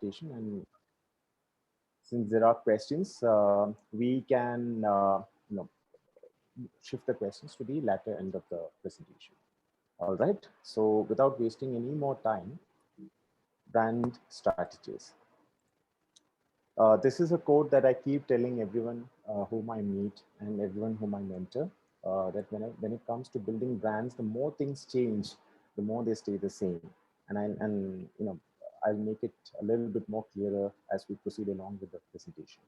presentation, and since there are questions, we can shift the questions to the latter end of the presentation. All right. So without wasting any more time, brand strategies. This is a quote that I keep telling everyone whom I meet and everyone whom I mentor, that when it comes to building brands, the more things change, the more they stay the same. And I'll make it a little bit more clearer as we proceed along with the presentation.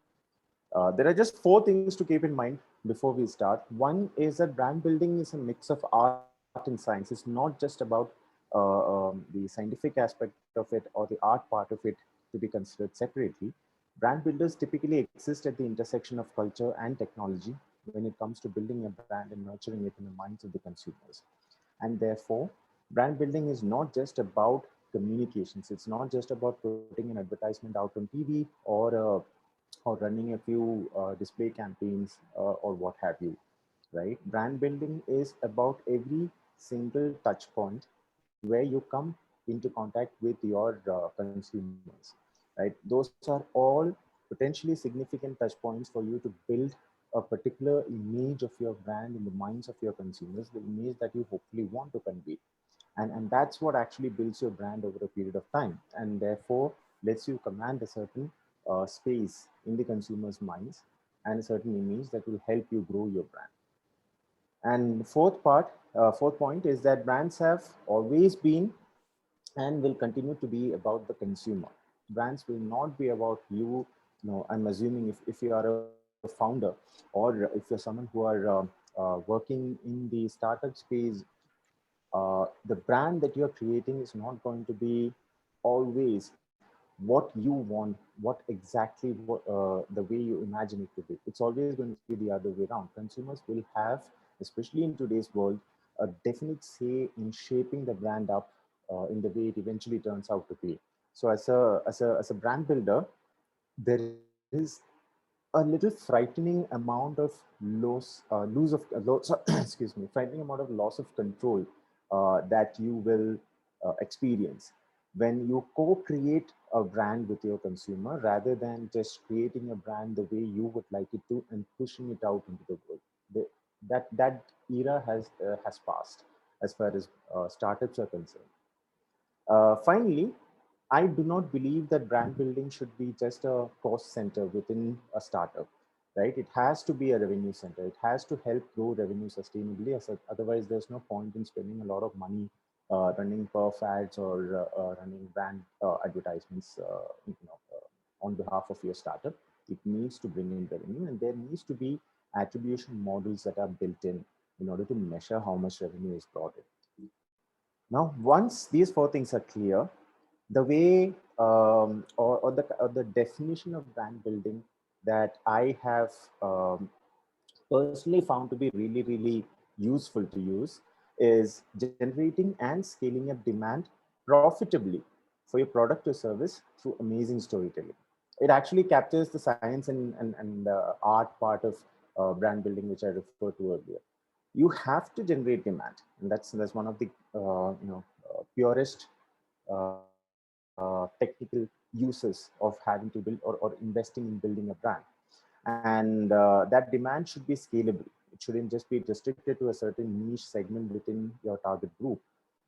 There are just four things to keep in mind before we start. One is that brand building is a mix of art and science. It's not just about the scientific aspect of it or the art part of it to be considered separately. Brand builders typically exist at the intersection of culture and technology when it comes to building a brand and nurturing it in the minds of the consumers. And therefore, brand building is not just about communications. It's not just about putting an advertisement out on TV or running a few display campaigns or what have you, right? Brand building is about every single touch point where you come into contact with your consumers, right? Those are all potentially significant touch points for you to build a particular image of your brand in the minds of your consumers, the image that you hopefully want to convey. And that's what actually builds your brand over a period of time, and therefore lets you command a certain space in the consumer's minds and a certain image that will help you grow your brand. And fourth point is that brands have always been and will continue to be about the consumer. Brands will not be about you. I'm assuming if you are a founder or if you're someone who are working in the startup space, the brand that you're creating is not going to be always what you want, what exactly the way you imagine it to be. It's always going to be the other way around. Consumers will have, especially in today's world, a definite say in shaping the brand up in the way it eventually turns out to be. So as a brand builder, there is a little frightening amount of excuse me, frightening amount of loss of control that you will experience when you co-create a brand with your consumer rather than just creating a brand the way you would like it to and pushing it out into the world. That era has passed as far as startups are concerned. Finally, I do not believe that brand building should be just a cost center within a startup, right? It has to be a revenue center. It has to help grow revenue sustainably. Otherwise, there's no point in spending a lot of money running perf ads or running brand advertisements on behalf of your startup. It needs to bring in revenue, and there needs to be attribution models that are built in order to measure how much revenue is brought in. Now, once these four things are clear, the way or the definition of brand building that I have personally found to be really, really useful to use is generating and scaling up demand profitably for your product or service through amazing storytelling. It actually captures the science and art part of brand building, which I referred to earlier. You have to generate demand, and that's one of the purest technical uses of having to build or investing in building a brand. And that demand should be scalable. It shouldn't just be restricted to a certain niche segment within your target group.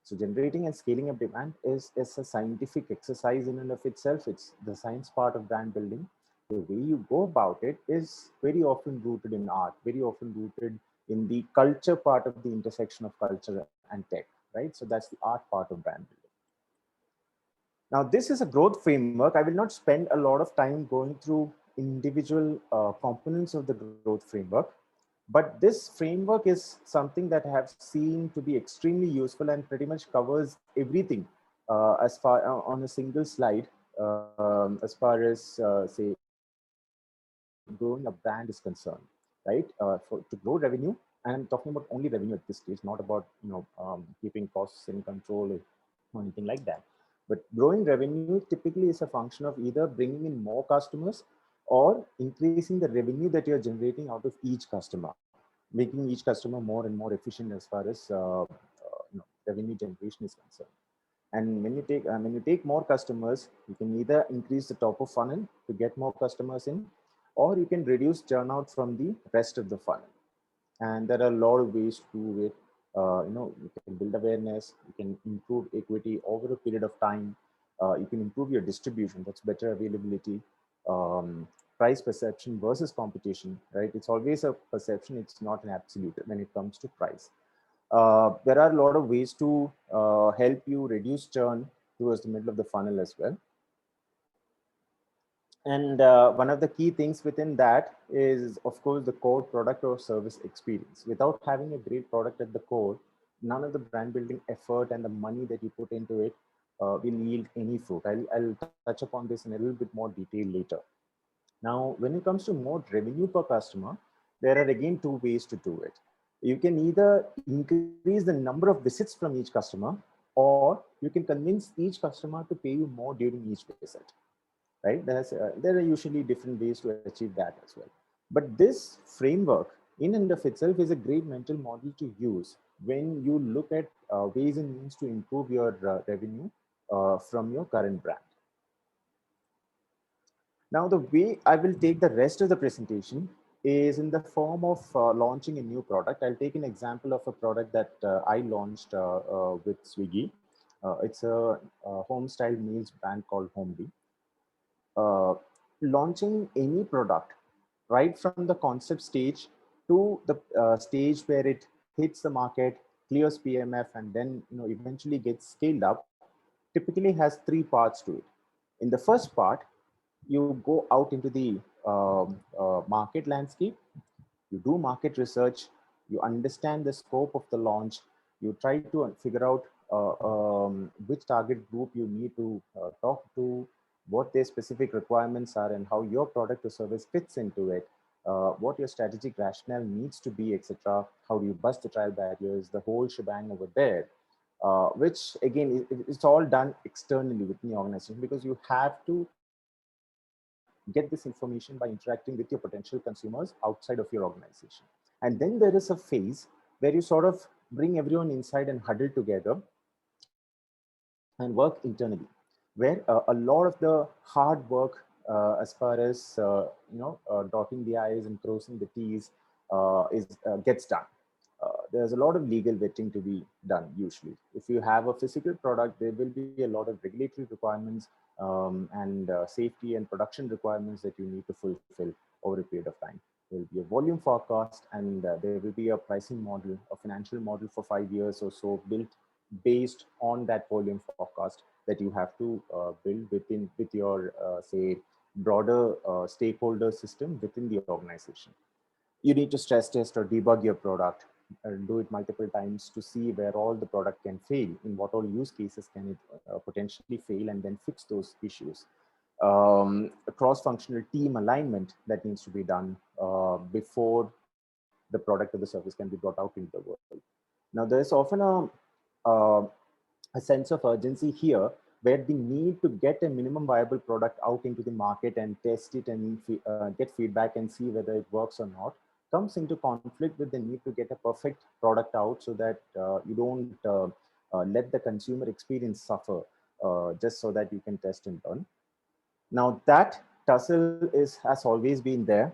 So generating and scaling up demand is a scientific exercise in and of itself. It's the science part of brand building. The way you go about it is very often rooted in art, very often rooted in the culture part of the intersection of culture and tech, right? So that's the art part of brand building. Now, this is a growth framework. I will not spend a lot of time going through individual components of the growth framework, but this framework is something that I have seen to be extremely useful and pretty much covers everything as far on a single slide as far as say growing a brand is concerned, right? To grow revenue, and I'm talking about only revenue at this stage, not about keeping costs in control or anything like that. But growing revenue typically is a function of either bringing in more customers or increasing the revenue that you're generating out of each customer, making each customer more and more efficient as far as revenue generation is concerned. And when you take more customers, you can either increase the top of funnel to get more customers in, or you can reduce churnout from the rest of the funnel. And there are a lot of ways to do it. You can build awareness, you can improve equity over a period of time, you can improve your distribution, that's better availability, um, price perception versus competition, right? It's always a perception, it's not an absolute when it comes to price. There are a lot of ways to help you reduce churn towards the middle of the funnel as well. And one of the key things within that is, of course, the core product or service experience. Without having a great product at the core, none of the brand building effort and the money that you put into it will yield any fruit. I'll touch upon this in a little bit more detail later. Now, when it comes to more revenue per customer, there are again two ways to do it. You can either increase the number of visits from each customer, or you can convince each customer to pay you more during each visit, right? There are usually different ways to achieve that as well. But this framework in and of itself is a great mental model to use when you look at ways and means to improve your revenue from your current brand. Now, the way I will take the rest of the presentation is in the form of launching a new product. I'll take an example of a product that I launched with Swiggy. It's a home style meals brand called Homely. uh, Launching any product right from the concept stage to the stage where it hits the market, clears PMF, and then eventually gets scaled up, typically has three parts to it. In the first part, you go out into the market landscape, you do market research, you understand the scope of the launch, you try to figure out which target group you need to talk to, what their specific requirements are, and how your product or service fits into it, what your strategic rationale needs to be, etc. How do you bust the trial barriers, the whole shebang over there. Which again, it's all done externally within the organization, because you have to get this information by interacting with your potential consumers outside of your organization. And then there is a phase where you sort of bring everyone inside and huddle together and work internally, where a lot of the hard work as far as dotting the I's and crossing the T's gets done. There's a lot of legal vetting to be done usually. If you have a physical product, there will be a lot of regulatory requirements and safety and production requirements that you need to fulfill over a period of time. There will be a volume forecast, and there will be a pricing model, a financial model for 5 years or so built based on that volume forecast that you have to build with your say broader stakeholder system within the organization. You need to stress test or debug your product, do it multiple times to see where all the product can fail, in what all use cases can it potentially fail, and then fix those issues. A cross-functional team alignment that needs to be done before the product or the service can be brought out into the world. Now, there's often uh, a sense of urgency here, where the need to get a minimum viable product out into the market and test it and get feedback and see whether it works or not comes into conflict with the need to get a perfect product out, so that you don't let the consumer experience suffer just so that you can test and learn. Now, that tussle has always been there.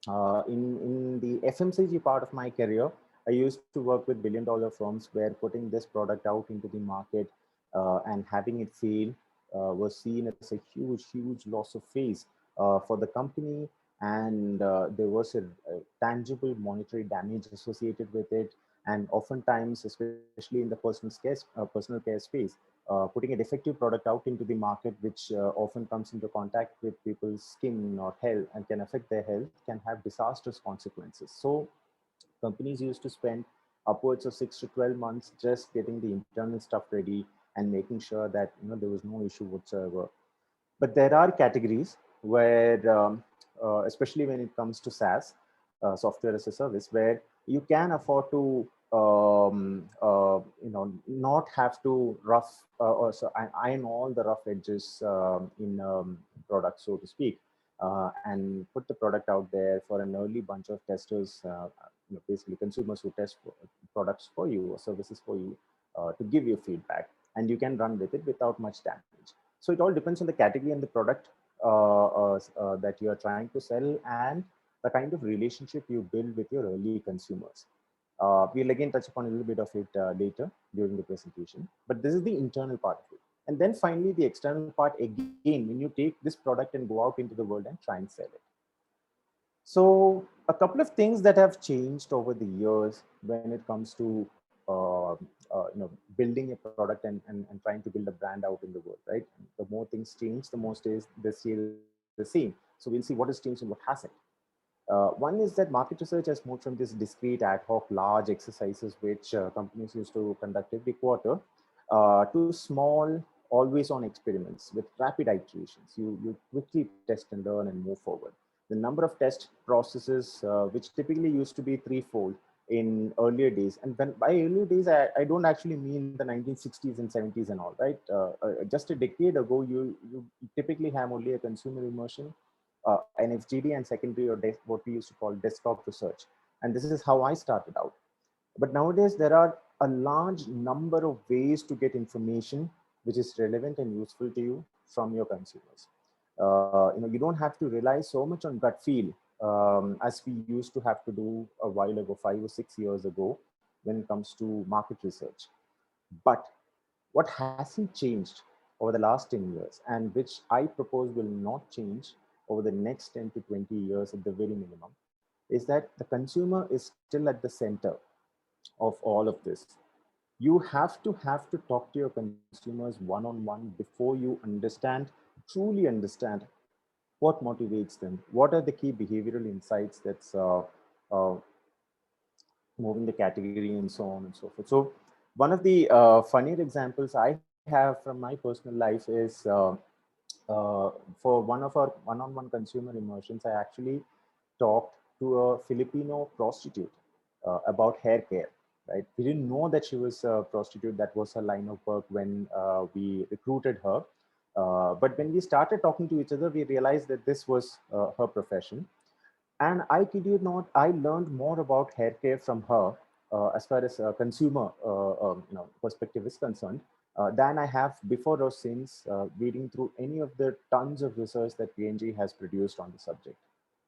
In the FMCG part of my career, I used to work with billion-dollar firms where putting this product out into the market and having it fail was seen as a huge loss of face for the company, and there was a tangible monetary damage associated with it. And oftentimes, especially in the personal care space, putting a defective product out into the market, which often comes into contact with people's skin or health and can affect their health, can have disastrous consequences. So companies used to spend upwards of 6 to 12 months just getting the internal stuff ready and making sure that there was no issue whatsoever. But there are categories where, especially when it comes to SaaS, software as a service, where you can afford to not have to iron all the rough edges in product, so to speak, and put the product out there for an early bunch of testers, basically consumers who test products for you or services for you, to give you feedback. and you can run with it without much damage. So it all depends on the category and the product that you are trying to sell, and the kind of relationship you build with your early consumers. We'll again touch upon a little bit of it later during the presentation, but this is the internal part of it. And then finally, the external part, again, when you take this product and go out into the world and try and sell it. So a couple of things that have changed over the years when it comes to building a product and trying to build a brand out in the world, right? The more things change, the more they stay the same. So we'll see what has changed and what hasn't. One is that market research has moved from this discrete, ad hoc, large exercises which companies used to conduct every quarter to small, always on experiments with rapid iterations. You quickly test and learn and move forward. The number of test processes, which typically used to be threefold in earlier days. And when by earlier days, I don't actually mean the 1960s and 70s and all, right? Just a decade ago, you typically have only a consumer immersion, an FGD, and secondary or what we used to call desktop research. And this is how I started out. But nowadays, there are a large number of ways to get information which is relevant and useful to you from your consumers. You don't have to rely so much on gut feel as we used to have to do a while ago, 5 or 6 years ago, when it comes to market research. But what hasn't changed over the last 10 years, and which I propose will not change over the next 10 to 20 years at the very minimum, is that the consumer is still at the center of all of this. You have to talk to your consumers one-on-one before you truly understand what motivates them, what are the key behavioral insights that's uh, moving the category, and so on and so forth. So one of the funnier examples I have from my personal life is for one of our one-on-one consumer immersions, I actually talked to a Filipino prostitute about hair care. Right, we didn't know that she was a prostitute. That was her line of work when we recruited her. But when we started talking to each other, we realized that this was her profession. And I kid you not, I learned more about hair care from her as far as consumer perspective is concerned than I have before or since reading through any of the tons of research that PNG has produced on the subject.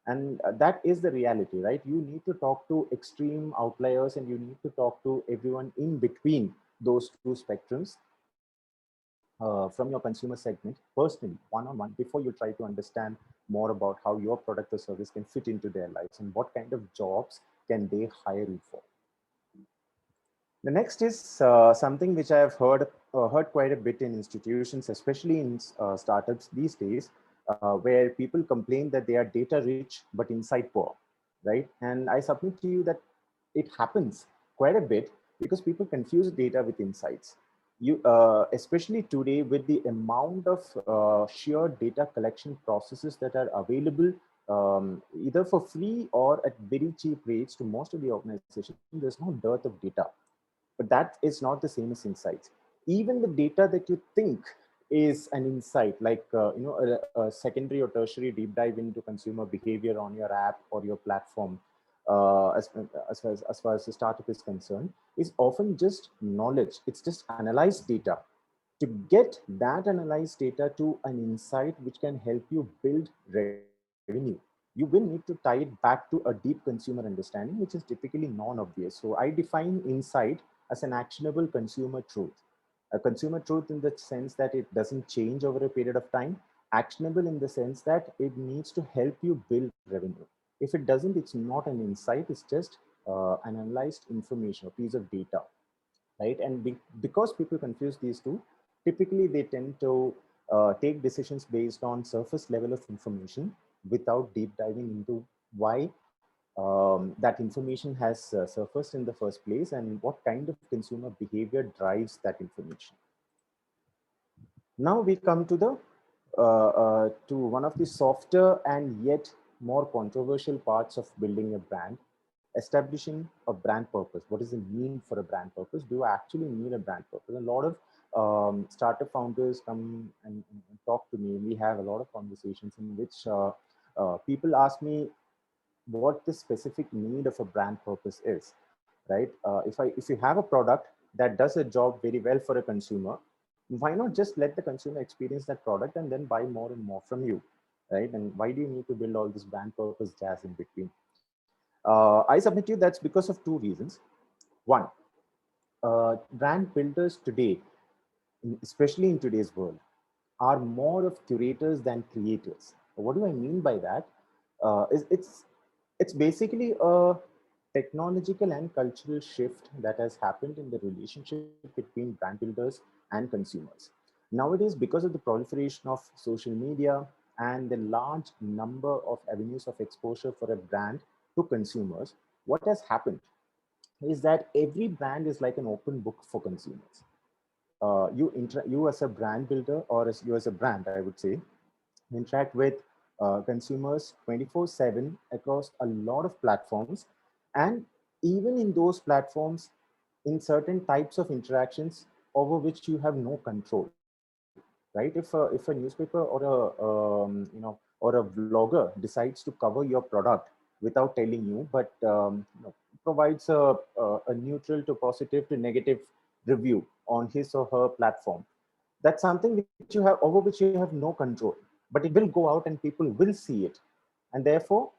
And that is the reality, right? You need to talk to extreme outliers, and you need to talk to everyone in between those two spectrums from your consumer segment personally, one-on-one, before you try to understand more about how your product or service can fit into their lives and what kind of jobs can they hire you for. The next is something which I have heard quite a bit in institutions, especially in startups these days, where people complain that they are data rich but insight poor, right? And I submit to you that it happens quite a bit because people confuse data with insights. Especially today, with the amount of sheer data collection processes that are available either for free or at very cheap rates to most of the organizations, there's no dearth of data. But that is not the same as insights. Even the data that you think is an insight, like a secondary or tertiary deep dive into consumer behavior on your app or your platform, as far as the startup is concerned, is often just knowledge. It's just analyzed data. To get that analyzed data to an insight which can help you build revenue, you will need to tie it back to a deep consumer understanding, which is typically non-obvious. So I define insight as an actionable consumer truth. A consumer truth in the sense that it doesn't change over a period of time, actionable in the sense that it needs to help you build revenue. If it doesn't, it's not an insight, it's just an analyzed information, a piece of data, right? And because people confuse these two, typically they tend to take decisions based on surface level of information without deep diving into why that information has surfaced in the first place and what kind of consumer behavior drives that information. Now we come to the to one of the softer and yet more controversial parts of building a brand, establishing a brand purpose. What does it mean for a brand purpose? Do I actually need a brand purpose? A lot of startup founders come and talk to me. We have a lot of conversations in which people ask me what the specific need of a brand purpose is, right? If you have a product that does a job very well for a consumer, why not just let the consumer experience that product and then buy more and more from you, right? And why do you need to build all this brand purpose jazz in between? I submit you that's because of two reasons. One, brand builders today, especially in today's world, are more of curators than creators. What do I mean by that? It's basically a technological and cultural shift that has happened in the relationship between brand builders and consumers. Nowadays, because of the proliferation of social media and the large number of avenues of exposure for a brand to consumers, what has happened is that every brand is like an open book for consumers. You as a brand builder, or as you as a brand, I would say, interact with consumers 24/7 across a lot of platforms. And even in those platforms, in certain types of interactions over which you have no control, right? If a newspaper or or a vlogger decides to cover your product without telling you, but provides a neutral to positive to negative review on his or her platform, that's something which you have over which you have no control, but it will go out and people will see it. And therefore,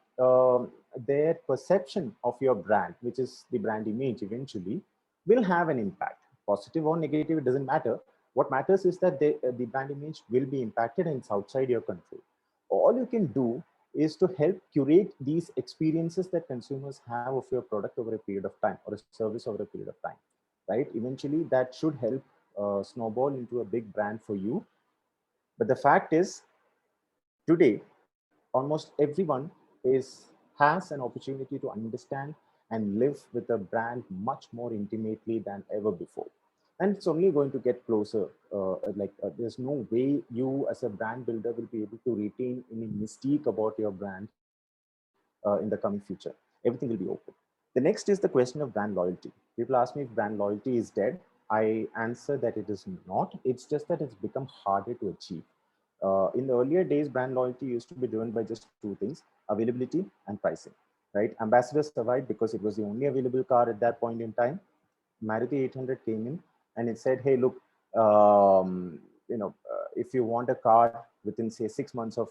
their perception of your brand, which is the brand image eventually, will have an impact. Positive or negative, it doesn't matter. What matters is that the brand image will be impacted and it's outside your control. All you can do is to help curate these experiences that consumers have of your product over a period of time, or a service over a period of time, right? Eventually, that should help snowball into a big brand for you. But the fact is, today, almost everyone has an opportunity to understand and live with a brand much more intimately than ever before. And it's only going to get closer. There's no way you as a brand builder will be able to retain any mystique about your brand in the coming future. Everything will be open. The next is the question of brand loyalty. People ask me if brand loyalty is dead. I answer that it is not. It's just that it's become harder to achieve. In the earlier days, brand loyalty used to be driven by just two things: availability and pricing, right? Ambassador survived because it was the only available car at that point in time. Maruti 800 came in and it said, hey, look, if you want a car within, say, 6 months of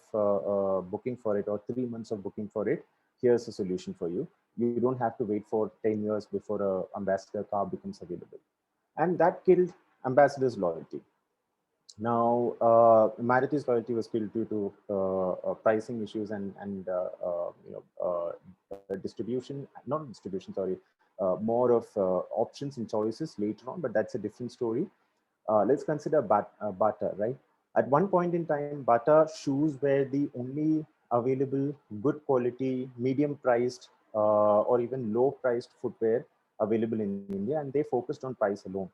booking for it, or 3 months of booking for it, here's a solution for you. You don't have to wait for 10 years before a ambassador car becomes available. And that killed ambassador's loyalty. Now, Mariti's loyalty was killed due to pricing issues and distribution, not distribution, sorry, more of options and choices later on, but that's a different story. Let's consider Bata, right? At one point in time, Bata shoes were the only available good quality, medium priced, or even low priced footwear available in India, and they focused on price alone.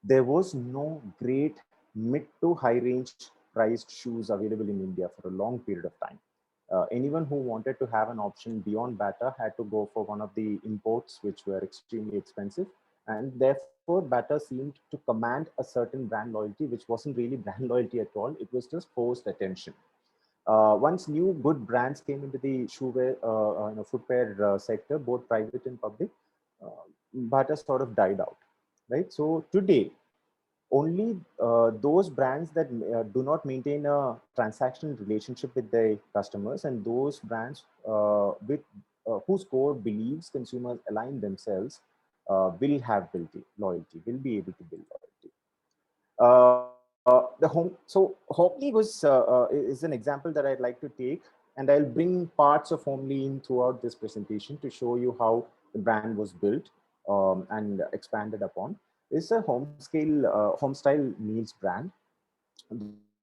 There was no great mid to high range priced shoes available in India for a long period of time. Anyone who wanted to have an option beyond Bata had to go for one of the imports, which were extremely expensive. And therefore, Bata seemed to command a certain brand loyalty, which wasn't really brand loyalty at all. It was just forced attention. Once new good brands came into the footwear sector, both private and public, Bata sort of died out, right? So today, only those brands that do not maintain a transactional relationship with their customers, and those brands with whose core beliefs consumers align themselves, will have loyalty, will be able to build loyalty. Homely is an example that I'd like to take, and I'll bring parts of Homely in throughout this presentation to show you how the brand was built and expanded upon. It's a home style meals brand.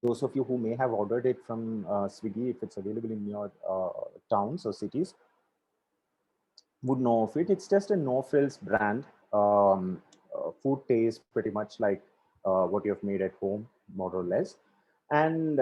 Those of you who may have ordered it from Swiggy, if it's available in your towns or cities, would know of it. It's just a no frills brand. Food tastes pretty much like what you have made at home, more or less. And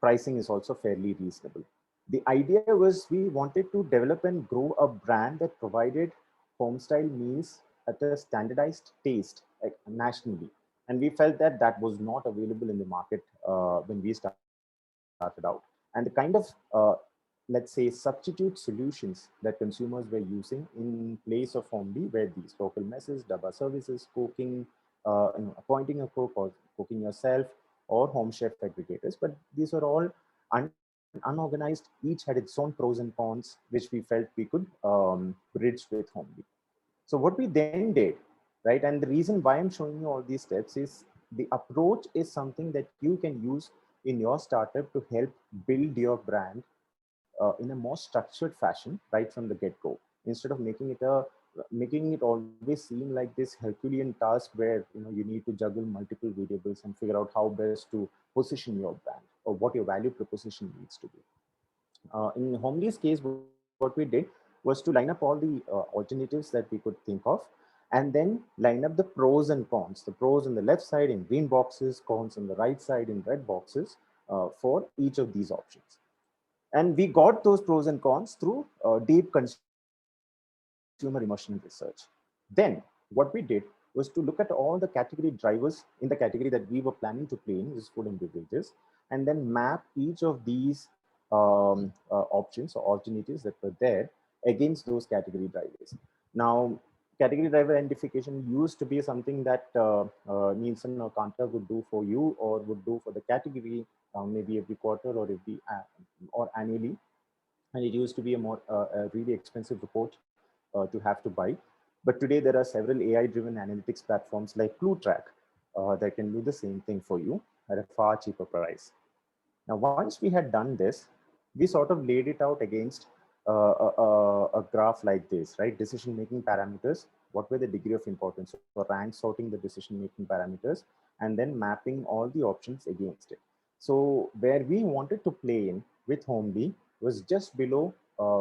pricing is also fairly reasonable. The idea was we wanted to develop and grow a brand that provided home style meals at a standardized taste, like, nationally. And we felt that that was not available in the market when we started out. And the kind of let's say substitute solutions that consumers were using in place of Homely were these local messes, Dabba services, cooking, appointing a cook or cooking yourself or home chef aggregators. But these are all unorganized. Each had its own pros and cons, which we felt we could bridge with Homely. So what we then did, right? And the reason why I'm showing you all these steps is the approach is something that you can use in your startup to help build your brand in a more structured fashion right from the get-go, instead of making it always seem like this Herculean task where you need to juggle multiple variables and figure out how best to position your brand or what your value proposition needs to be. In Homely's case, what we did was to line up all the alternatives that we could think of, and then line up the pros and cons. The pros on the left side in green boxes, cons on the right side in red boxes for each of these options. And we got those pros and cons through deep consumer emotional research. Then what we did was to look at all the category drivers in the category that we were planning to play in, which is food and beverages, and then map each of these options or alternatives that were there against those category drivers. Now, category driver identification used to be something that Nielsen or Kantar would do for you or would do for the category maybe every quarter or or annually, and it used to be a really expensive report to have to buy. But today there are several AI-driven analytics platforms like ClueTrack that can do the same thing for you at a far cheaper price. Now, once we had done this, we sort of laid it out against a graph like this, right? Decision-making parameters, what were the degree of importance? So rank sorting the decision-making parameters, and then mapping all the options against it. So where we wanted to play in with Homely was just below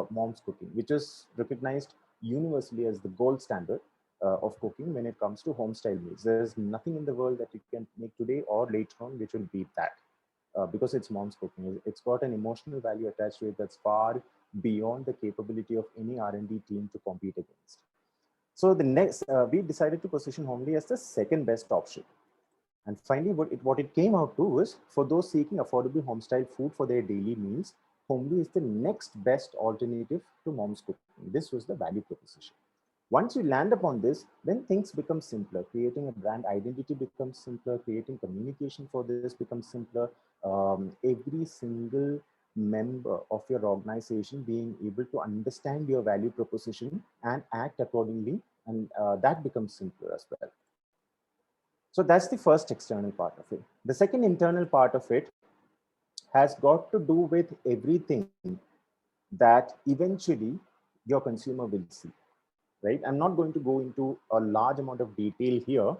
mom's cooking, which is recognized universally as the gold standard of cooking when it comes to home style meals. There's nothing in the world that you can make today or later on which will beat that. Because it's mom's cooking. It's got an emotional value attached to it that's far beyond the capability of any R&D team to compete against. So the next, we decided to position Homely as the second best option. And finally, what it came out to was for those seeking affordable home-style food for their daily meals, Homely is the next best alternative to mom's cooking. This was the value proposition. Once you land upon this, then things become simpler. Creating a brand identity becomes simpler. Creating communication for this becomes simpler. Every single member of your organization being able to understand your value proposition and act accordingly, and that becomes simpler as well. So that's the first external part of it. The second internal part of it has got to do with everything that eventually your consumer will see. Right? I'm not going to go into a large amount of detail here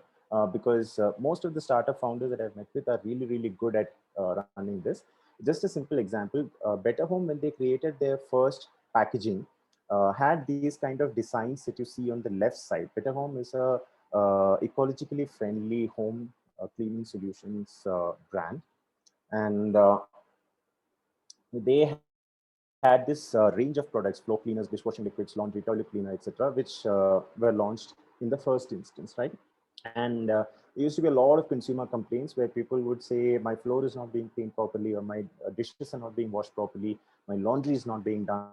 because most of the startup founders that I've met with are really, really good at running this. Just a simple example, Better Home, when they created their first packaging, had these kind of designs that you see on the left side. Better Home is a ecologically friendly home cleaning solutions brand. And they had this range of products, floor cleaners, dishwashing liquids, laundry, toilet cleaner, etc., which were launched in the first instance, right? And there used to be a lot of consumer complaints where people would say, my floor is not being cleaned properly, or my dishes are not being washed properly, my laundry is not being done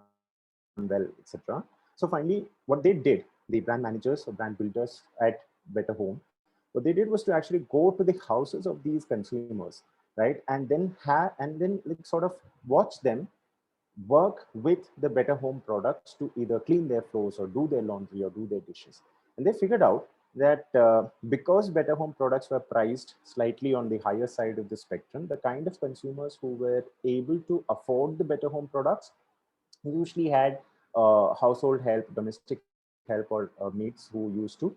well, etc. So finally, what they did, the brand managers or brand builders at Better Home, what they did was to actually go to the houses of these consumers, right? And then like sort of watch them work with the Better Home products to either clean their floors or do their laundry or do their dishes. And they figured out that because Better Home products were priced slightly on the higher side of the spectrum, the kind of consumers who were able to afford the Better Home products usually had household help, domestic help, or mates who used to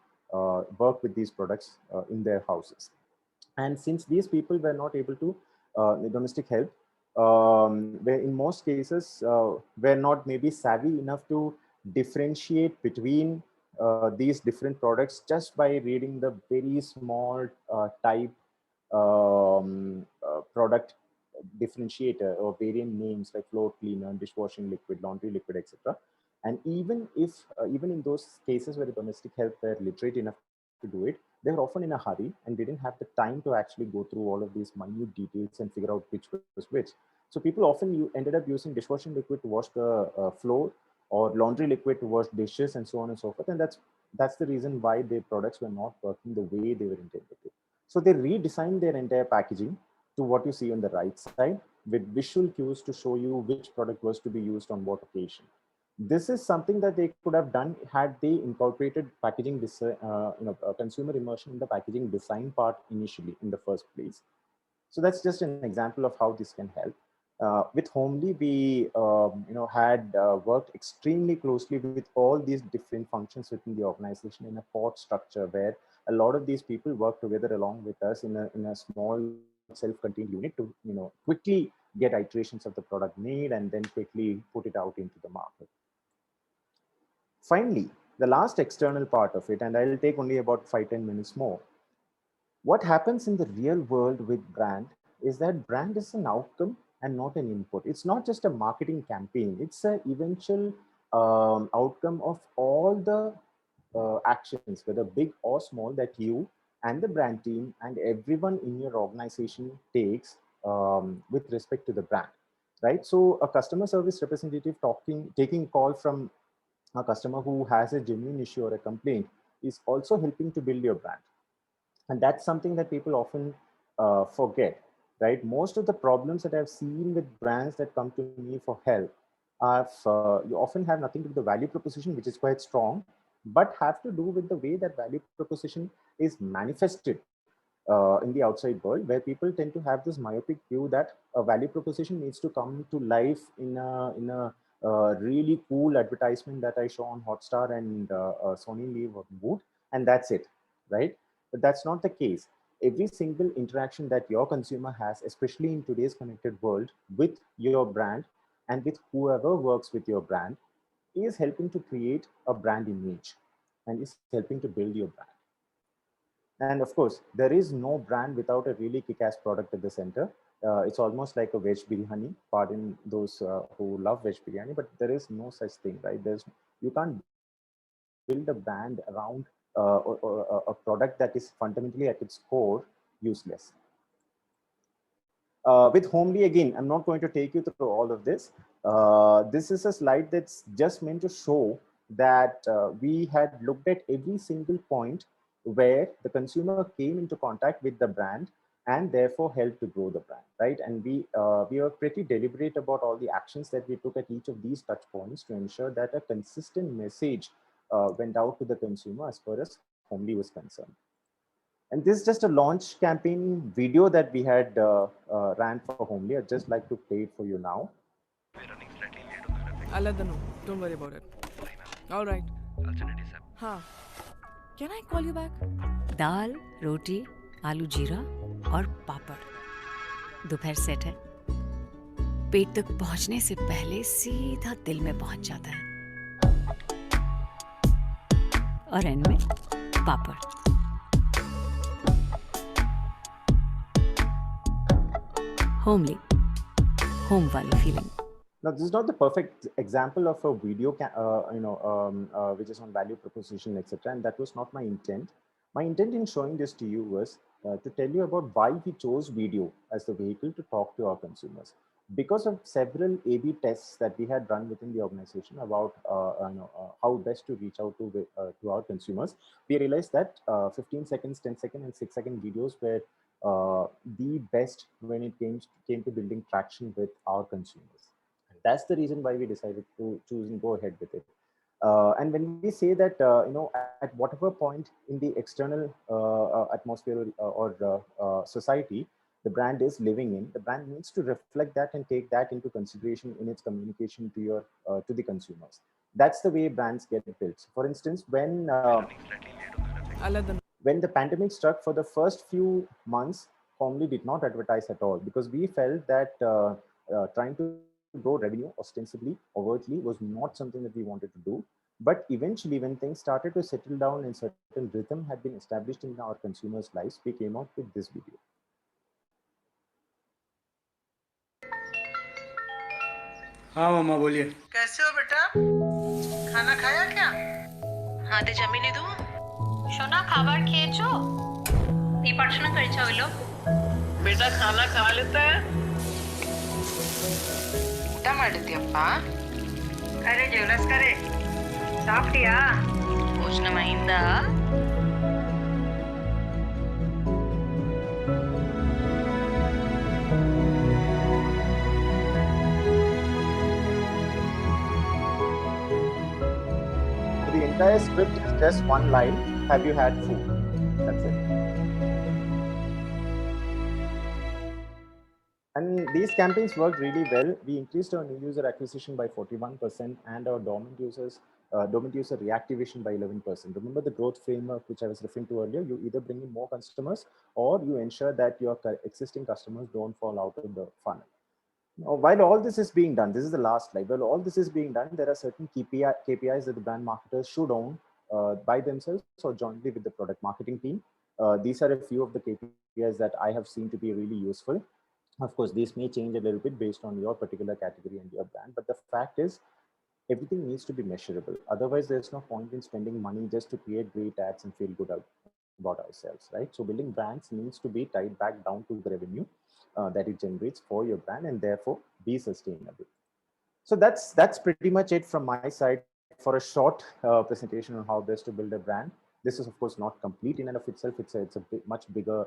work with these products in their houses. And since these people were not able to, the domestic help, where in most cases were not maybe savvy enough to differentiate between these different products just by reading the very small type product differentiator or variant names like floor cleaner, dishwashing liquid, laundry liquid, etc. And even if even in those cases where the domestic help were literate enough to do it, they were often in a hurry and didn't have the time to actually go through all of these minute details and figure out which was which. So people often ended up using dishwashing liquid to wash the floor or laundry liquid to wash dishes and so on and so forth. And that's That's the reason why their products were not working the way they were intended to. So they redesigned their entire packaging to what you see on the right side with visual cues to show you which product was to be used on what occasion. This is something that they could have done had they incorporated packaging consumer immersion in the packaging design part initially in the first place. So that's just an example of how this can help. With Homely, we had worked extremely closely with all these different functions within the organization in a pod structure where a lot of these people work together along with us in a small self-contained unit to quickly get iterations of the product made and then quickly put it out into the market. Finally, the last external part of it, and I'll take only about 5-10 minutes more. What happens in the real world with brand is that brand is an outcome and not an input. It's not just a marketing campaign. It's an eventual outcome of all the actions, whether big or small, that you and the brand team and everyone in your organization takes with respect to the brand, right? So a customer service representative taking a call from a customer who has a genuine issue or a complaint is also helping to build your brand. And that's something that people often forget, right? Most of the problems that I've seen with brands that come to me for help you often have nothing to do with the value proposition, which is quite strong, but have to do with the way that value proposition is manifested in the outside world, where people tend to have this myopic view that a value proposition needs to come to life in a really cool advertisement that I show on Hotstar and Sony Live or Woot, and that's it, right? But that's not the case. Every single interaction that your consumer has, especially in today's connected world, with your brand and with whoever works with your brand, is helping to create a brand image and is helping to build your brand. And of course, there is no brand without a really kick-ass product at the center. It's almost like a veg biryani, pardon those who love veg biryani, but there is no such thing, right? You can't build a brand around a product that is fundamentally at its core useless. With Homely, again, I'm not going to take you through all of this. This is a slide that's just meant to show that we had looked at every single point where the consumer came into contact with the brand and therefore helped to grow the brand, right? And we were pretty deliberate about all the actions that we took at each of these touch points to ensure that a consistent message went out to the consumer as far as Homely was concerned. And this is just a launch campaign video that we had ran for Homely. I'd just like to play it for you now. I'll let them know. Don't worry about it. All right. I'll send it ASAP. हाँ. Can I call you back? दाल, रोटी, आलू जीरा और पापड़. दोपहर set है. पेट तक पहुंचने से पहले सीधा दिल में पहुंच जाता है. और एंड में पापड़. Homely, home वाली feeling. Now, this is not the perfect example of a video, which is on value proposition, etc. And that was not my intent. My intent in showing this to you was to tell you about why we chose video as the vehicle to talk to our consumers. Because of several A/B tests that we had run within the organization about how best to reach out to our consumers, we realized that 15 seconds, 10 second, and 6-second videos were the best when it came to building traction with our consumers. And that's the reason why we decided to choose and go ahead with it. And when we say that, at whatever point in the external atmosphere or society the brand is living in, the brand needs to reflect that and take that into consideration in its communication to the consumers. That's the way brands get built. For instance, when the pandemic struck, for the first few months, Homely did not advertise at all because we felt that trying to grow revenue ostensibly, overtly, was not something that we wanted to do. But eventually, when things started to settle down and certain rhythm had been established in our consumers' lives, we came out with this video. हाँ मम्मा बोलिए. कैसे हो बेटा? खाना खाया क्या? হাতে জামিয়ে দেবো সোনা খাবার খেয়েছো কি পড়াশোনা করেছো হলো बेटा खाना खा लेता है. ಊಟ ಮಾಡಿದ್ಯಪ್ಪ? अरे जेवलास का रे साफ्टिया భోజనం అయిందా? The entire script is just one line. Have you had food? That's it. And these campaigns worked really well. We increased our new user acquisition by 41% and our dormant user reactivation by 11%. Remember the growth framework which I was referring to earlier? You either bring in more customers or you ensure that your existing customers don't fall out of the funnel. Now, while all this is being done, this is the last slide. While all this is being done, there are certain KPIs that the brand marketers should own by themselves or jointly with the product marketing team. These are a few of the KPIs that I have seen to be really useful. Of course, these may change a little bit based on your particular category and your brand, but the fact is, everything needs to be measurable. Otherwise, there's no point in spending money just to create great ads and feel good about ourselves, right? So building brands needs to be tied back down to the revenue that it generates for your brand and therefore be sustainable. So that's pretty much it from my side for a short presentation on how best to build a brand. This is of course not complete in and of itself. It's a much bigger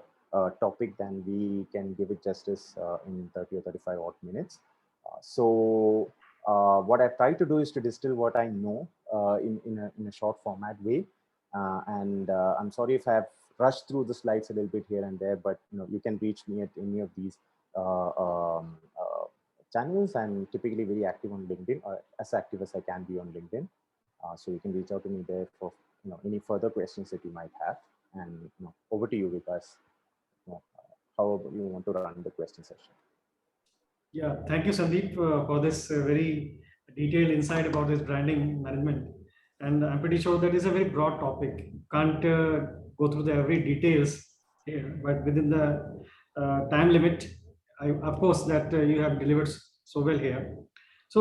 topic than we can give it justice in 30 or 35 odd minutes. So what I've tried to do is to distill what I know in a short format way. And I'm sorry if I've rushed through the slides a little bit here and there, but you can reach me at any of these channels. I'm typically very active on LinkedIn, or as active as I can be on LinkedIn. So you can reach out to me there for any further questions that you might have. And over to you, Vikas. How you want to run the question session? Yeah, thank you, Sandeep, for this very detailed insight about this branding management. And I'm pretty sure that is a very broad topic. Can't go through the every details here, but within the time limit, of course, that you have delivered so well here. So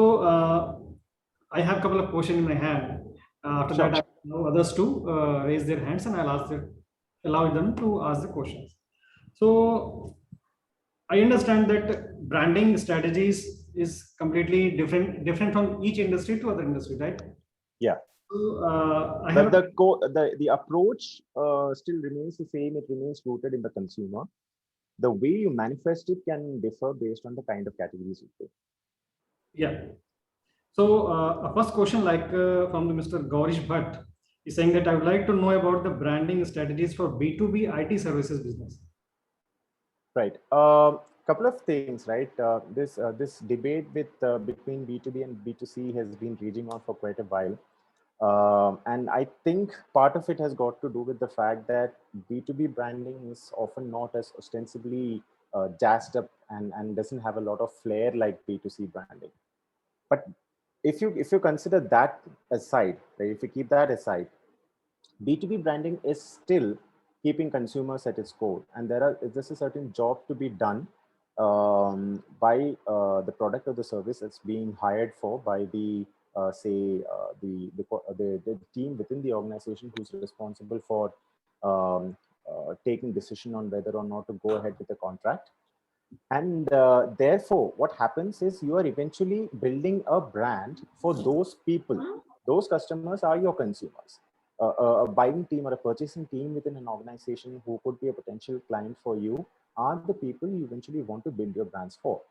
I have a couple of questions in my hand. After Sure. that, I allow others to raise their hands, and I'll allow them to ask the questions. So I understand that branding strategies is completely different from each industry to other industry, right? Yeah. So, But the approach still remains the same. It remains rooted in the consumer. The way you manifest it can differ based on the kind of categories you play. Yeah. So a first question, like from the Mr. Gaurish Bhatt, is saying that I would like to know about the branding strategies for B2B IT services business. Right. Couple of things, right? This debate between B2B and B2C has been raging on for quite a while. And I think part of it has got to do with the fact that B2B branding is often not as ostensibly jazzed up and doesn't have a lot of flair like B2C branding. But if you consider that aside, right, if you keep that aside, B2B branding is still keeping consumers at its core, and there's a certain job to be done by the product or the service that's being hired for by the the team within the organization who's responsible for taking decision on whether or not to go ahead with the contract. And therefore, what happens is you are eventually building a brand for those people. Those customers are your consumers. A buying team or a purchasing team within an organization who could be a potential client for you are the people you eventually want to build your brands for.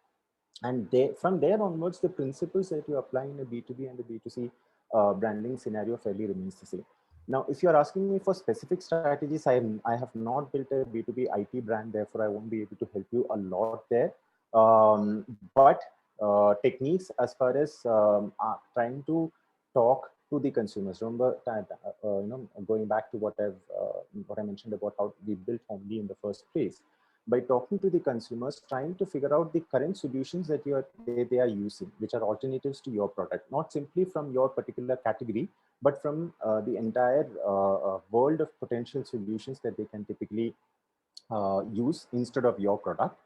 And from there onwards, the principles that you apply in a B2B and a B2C branding scenario fairly remains the same. Now, if you're asking me for specific strategies, I have not built a B2B IT brand, therefore I won't be able to help you a lot there. But techniques as far as trying to talk to the consumers. Remember, going back to what I mentioned about how we built Homely in the first place. By talking to the consumers, trying to figure out the current solutions that they are using, which are alternatives to your product, not simply from your particular category, but from the entire world of potential solutions that they can typically use instead of your product.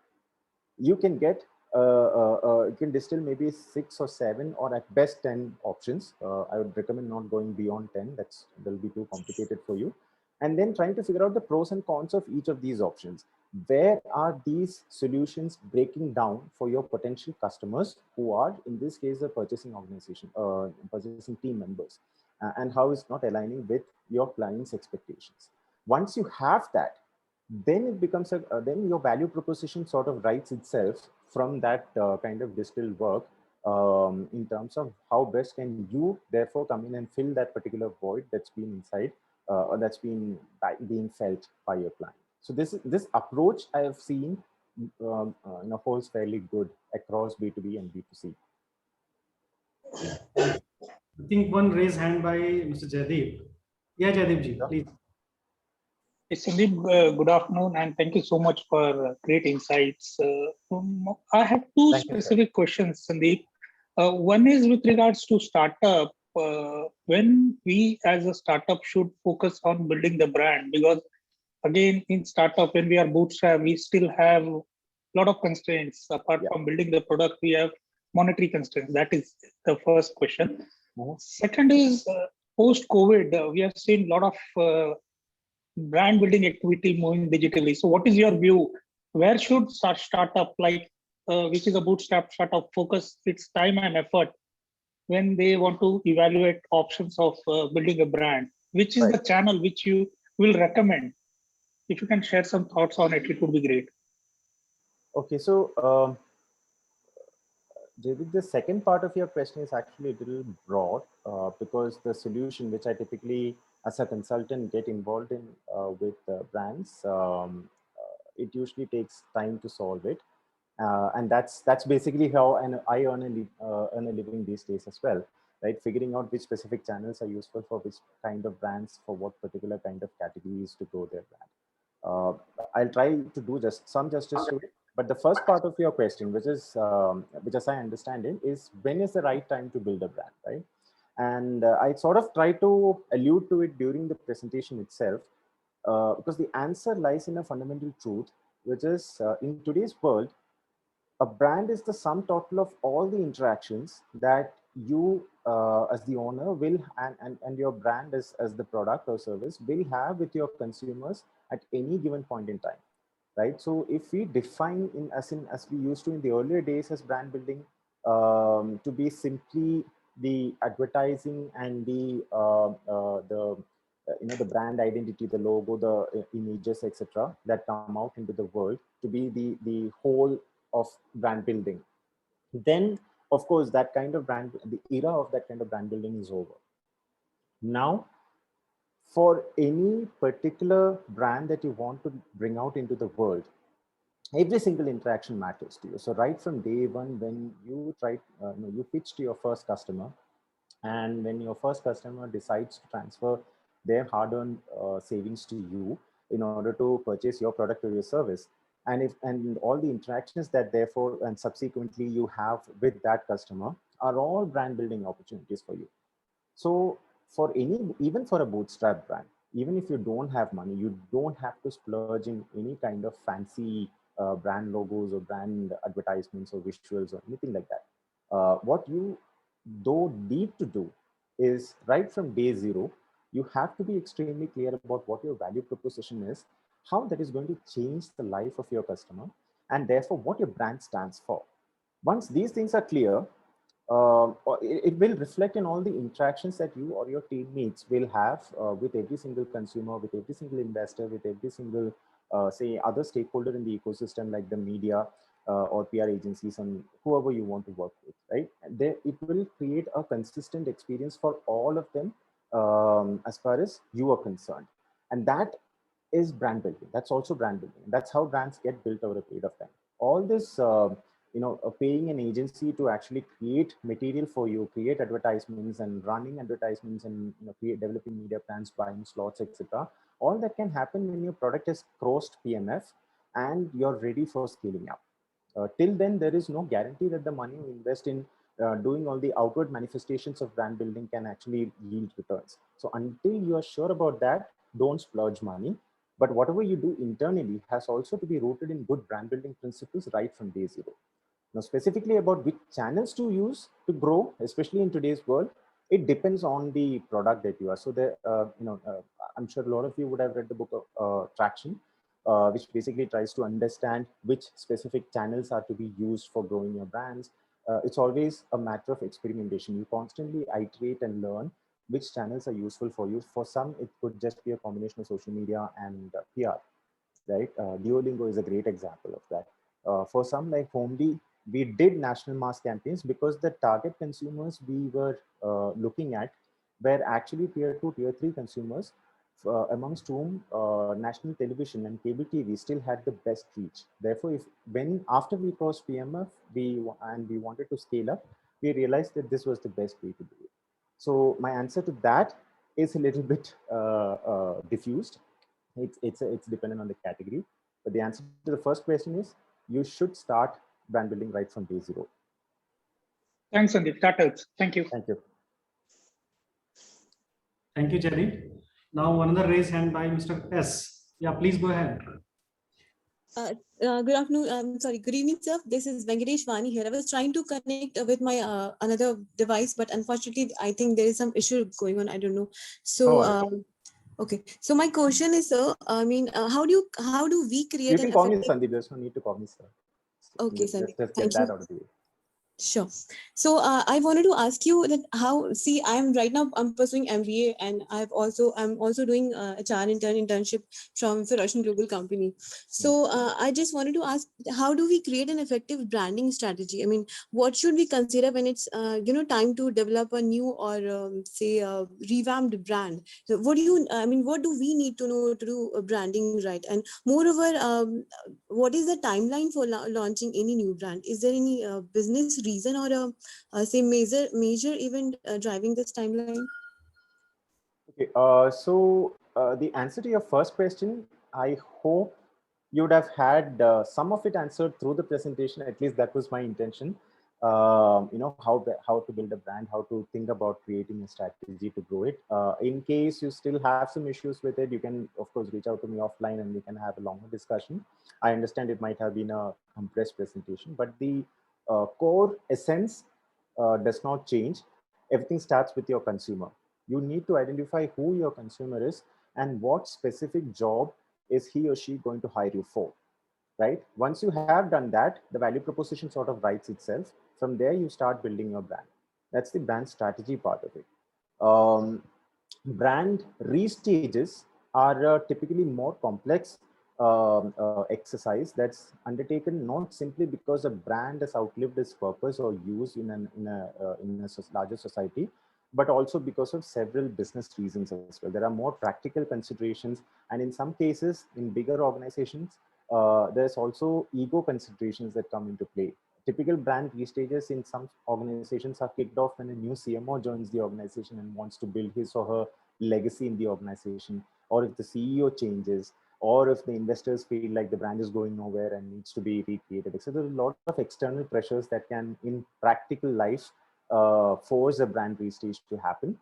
You can get you can distill maybe 6 or 7 or at best 10 options. I would recommend not going beyond 10. That'll be too complicated for you. And then trying to figure out the pros and cons of each of these options. Where are these solutions breaking down for your potential customers who are, in this case, a purchasing organization, purchasing team members, and how is not aligning with your client's expectations. Once you have that, then it becomes then your value proposition sort of writes itself from that kind of distilled work, in terms of how best can you therefore come in and fill that particular void that's been inside, or that's been being felt by your client. So this approach I have seen holds fairly good across B2B and B2C. I think one raised hand by Mr. Jaideep. Yeah, Jaideep ji, please. Yes, Sandeep, good afternoon, and thank you so much for great insights. I have two specific questions, Sandeep. One is with regards to startup. When we as a startup should focus on building the brand, because again, in startup, when we are bootstrap, we still have a lot of constraints. Apart from building the product, we have monetary constraints. That is the first question. Second is post-COVID, we have seen a lot of brand building activity moving digitally. So what is your view? Where should startup like, which is a bootstrap startup, focus its time and effort when they want to evaluate options of building a brand? Which is the channel which you will recommend? If you can share some thoughts on it, it would be great. Okay, so David, the second part of your question is actually a little broad, because the solution which I typically as a consultant get involved in with brands, it usually takes time to solve it. And that's basically how I earn a living these days as well, right? Figuring out which specific channels are useful for which kind of brands, for what particular kind of categories to grow their brand. I'll try to do just some justice to it. But the first part of your question, which as I understand it, is when is the right time to build a brand, right? And I sort of try to allude to it during the presentation itself, because the answer lies in a fundamental truth, which is in today's world, a brand is the sum total of all the interactions that you as the owner will, and your brand as the product or service will have with your consumers at any given point in time, right? So if we define as we used to in the earlier days as brand building, to be simply the advertising and the brand identity, the logo, the images, etc., that come out into the world to be the whole of brand building, then of course that kind of brand, the era of that kind of brand building is over. Now, for any particular brand that you want to bring out into the world, every single interaction matters to you. So right from day one, when you you pitch to your first customer, and when your first customer decides to transfer their hard-earned savings to you in order to purchase your product or your service, and all the interactions that therefore and subsequently you have with that customer are all brand building opportunities for you. So even for a bootstrap brand, even if you don't have money, you don't have to splurge in any kind of fancy brand logos or brand advertisements or visuals or anything like that. What you though need to do is right from day zero, you have to be extremely clear about what your value proposition is, how that is going to change the life of your customer, and therefore what your brand stands for. Once these things are clear, it will reflect in all the interactions that you or your teammates will have with every single consumer, with every single investor, with every single, say, other stakeholder in the ecosystem, like the media or PR agencies and whoever you want to work with, right? It will create a consistent experience for all of them as far as you are concerned. And that is brand building. That's also brand building. That's how brands get built over a period of time. All this, paying an agency to actually create material for you, create advertisements and running advertisements and developing media plans, buying slots, etc. All that can happen when your product has crossed PMF and you're ready for scaling up. Till then, there is no guarantee that the money you invest in doing all the outward manifestations of brand building can actually yield returns. So until you are sure about that, don't splurge money. But whatever you do internally has also to be rooted in good brand building principles right from day zero. Now, specifically about which channels to use to grow, especially in today's world, it depends on the product that you are. So I'm sure a lot of you would have read the book of Traction, which basically tries to understand which specific channels are to be used for growing your brands. It's always a matter of experimentation. You constantly iterate and learn, but you have to which channels are useful for you. For some, it could just be a combination of social media and PR, right? Duolingo is a great example of that. For some like Homely, we did national mass campaigns because the target consumers we were looking at were actually tier 2, tier 3 consumers, amongst whom national television and cable TV still had the best reach. Therefore, if when after we crossed PMF, we wanted to scale up, we realized that this was the best way to do it. So my answer to that is a little bit diffused. It's dependent on the category, but the answer to the first question is you should start brand building right from day zero. Thanks, Sandeep. That helps. Thank you. Thank you. Thank you, Jerry. Now another raised hand by Mr. S. Yeah, please go ahead. Good afternoon. I'm sorry. Good evening, sir. This is Venkatesh Vani here. I was trying to connect with my another device, but unfortunately, I think there is some issue going on. I don't know. So, okay. So my question is, sir. I mean, how do we create? You can call me Sandeep. There's no need to call me sir. Okay, Sandeep. Just get that out of the way. Sure. So I wanted to ask you that I'm right now I'm pursuing MBA and I'm also doing HR internship from a Russian global company. So I just wanted to ask, how do we create an effective branding strategy? I mean, what should we consider when it's time to develop a new or say a revamped brand? So what do we need to know to do branding right? And moreover, what is the timeline for launching any new brand? Is there any business reason or say major event driving this timeline? Okay, so the answer to your first question, I hope you would have had some of it answered through the presentation. At least that was my intention. How to build a brand, how to think about creating a strategy to grow it. In case you still have some issues with it, you can of course reach out to me offline and we can have a longer discussion. I understand it might have been a compressed presentation, but the core essence does not change. Everything starts with your consumer. You need to identify who your consumer is and what specific job is he or she going to hire you for, right? Once you have done that, the value proposition sort of writes itself. From there, you start building your brand. That's the brand strategy part of it. Brand restages are typically more complex exercise that's undertaken not simply because a brand has outlived its purpose or use in a larger society, but also because of several business reasons as well. There are more practical considerations, and in some cases, in bigger organizations, there's also ego considerations that come into play. Typical brand restages in some organizations are kicked off when a new CMO joins the organization and wants to build his or her legacy in the organization, or if the CEO changes, or if the investors feel like the brand is going nowhere and needs to be recreated. So there's a lot of external pressures that can, in practical life, force a brand restage to happen.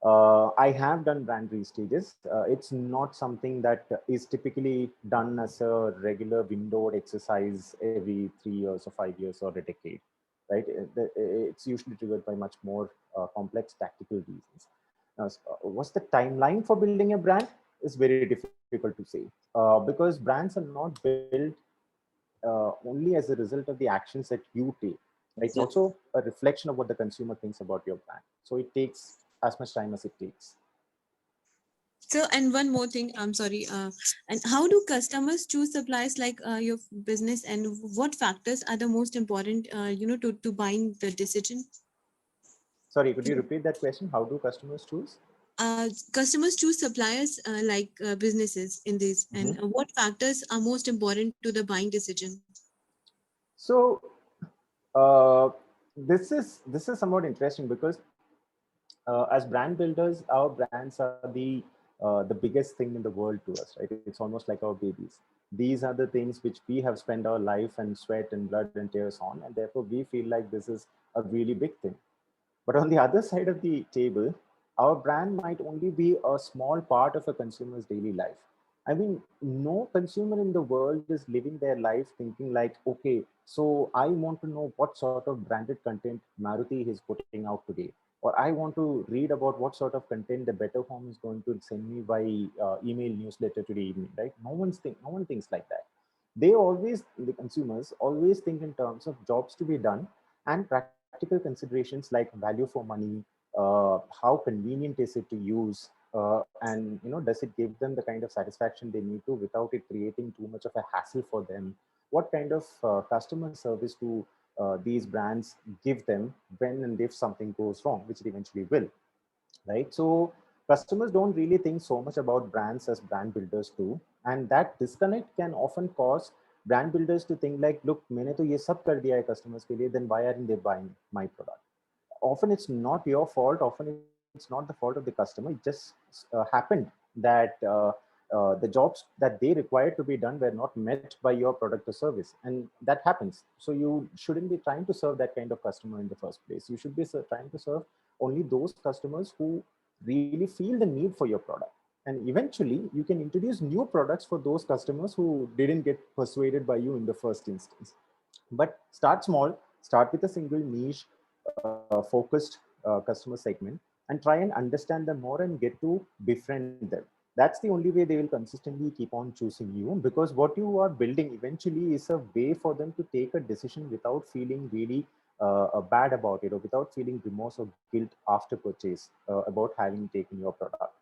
I have done brand restages. It's not something that is typically done as a regular windowed exercise every 3 years or 5 years or a decade, right? It's usually triggered by much more complex tactical reasons. Now, what's the timeline for building a brand? Is very difficult to say because brands are not built only as a result of the actions that you take. Right? It's also a reflection of what the consumer thinks about your brand. So it takes as much time as it takes. So, and one more thing, I'm sorry. And how do customers choose suppliers like your business, and what factors are the most important, to buying the decision? Sorry, could you repeat that question? How do customers choose? Customers choose suppliers like businesses in this, and what factors are most important to the buying decision? So this is somewhat interesting because as brand builders, our brands are the biggest thing in the world to us, right? It's almost like our babies. These are the things which we have spent our life and sweat and blood and tears on, and therefore we feel like this is a really big thing. But on the other side of the table, our brand might only be a small part of a consumer's daily life. I mean, no consumer in the world is living their life thinking like, okay, so I want to know what sort of branded content Maruti is putting out today, or I want to read about what sort of content the Better Home is going to send me by email newsletter today evening, right? No one thinks like that. The consumers always think in terms of jobs to be done and practical considerations like value for money, how convenient is it to use, and does it give them the kind of satisfaction they need to without it creating too much of a hassle for them? What kind of customer service do these brands give them when and if something goes wrong, which it eventually will, right? So customers don't really think so much about brands as brand builders do, and that disconnect can often cause brand builders to think like, look, मैंने तो ये सब कर दिया है customers के लिए, then why aren't they buying my product? Often it's not your fault. Often it's not the fault of the customer. It just happened that the jobs that they required to be done were not met by your product or service, and that happens. So you shouldn't be trying to serve that kind of customer in the first place. You should be trying to serve only those customers who really feel the need for your product, and eventually you can introduce new products for those customers who didn't get persuaded by you in the first instance. But start small, start with a single niche focused customer segment, and try and understand them more and get to befriend them. That's the only way they will consistently keep on choosing you, because what you are building eventually is a way for them to take a decision without feeling really bad about it, or without feeling remorse or guilt after purchase about having taken your product.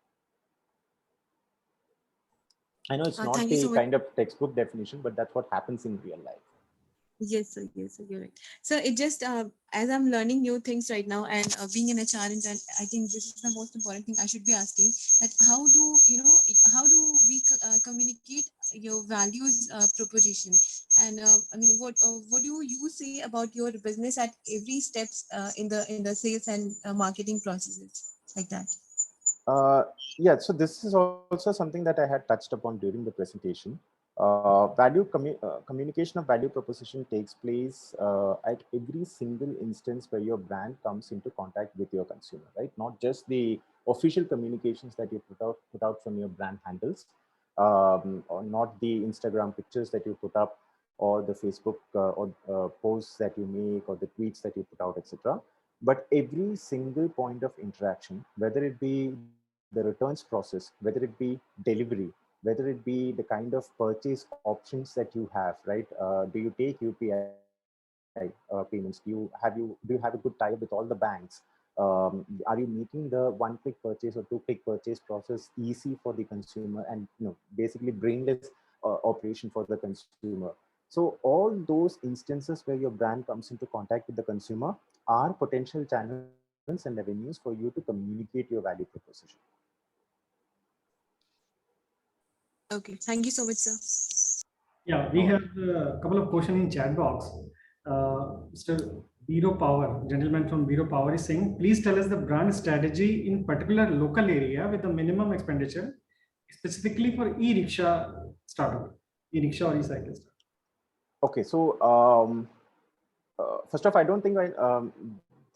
I know it's not Thank you the so much. kind of textbook definition, but that's what happens in real life. Yes, sir. Yes, sir. You're right. So it just as I'm learning new things right now, and being an HR intern, I think this is the most important thing I should be asking. That how do how do we communicate your values proposition? And I mean, what do you say about your business at every steps in the sales and marketing processes like that? Yeah, so this is also something that I had touched upon during the presentation. Communication of value proposition takes place at every single instance where your brand comes into contact with your consumer, right? Not just the official communications that you put out from your brand handles, or not the Instagram pictures that you put up, or the Facebook or posts that you make, or the tweets that you put out, etc. But every single point of interaction, whether it be the returns process, whether it be delivery, whether it be the kind of purchase options that you have, right? Do you take UPI payments? Do you have a good tie-up with all the banks? Are you making the one-click purchase or two-click purchase process easy for the consumer, and basically brainless operation for the consumer? So all those instances where your brand comes into contact with the consumer are potential channels and avenues for you to communicate your value proposition. Okay, thank you so much, sir. Yeah, we have a couple of questions in chat box. Mr. Biro Power, gentleman from Biro Power is saying, please tell us the brand strategy in particular local area with the minimum expenditure, specifically for e-rickshaw startup, e-rickshaw or e-cycle startup. Okay, so first off, I don't think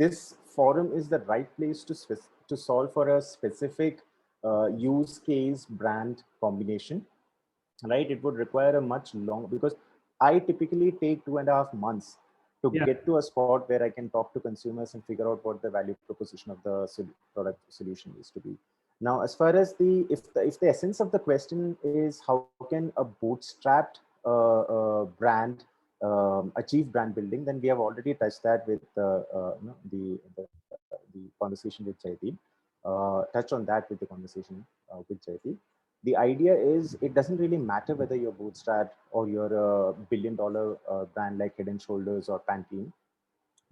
this forum is the right place to solve for a specific use case brand combination, right? It would require a much long, because I typically take 2.5 months to get to a spot where I can talk to consumers and figure out what the value proposition of the product solution is to be. Now, as far as if the essence of the question is how can a bootstrapped brand achieve brand building, then we have already touched that with the conversation with Jaideep. Touch on that with the conversation with Jaideep. The idea is it doesn't really matter whether you're bootstrapped or you're a billion-dollar brand like Head and Shoulders or Pantene.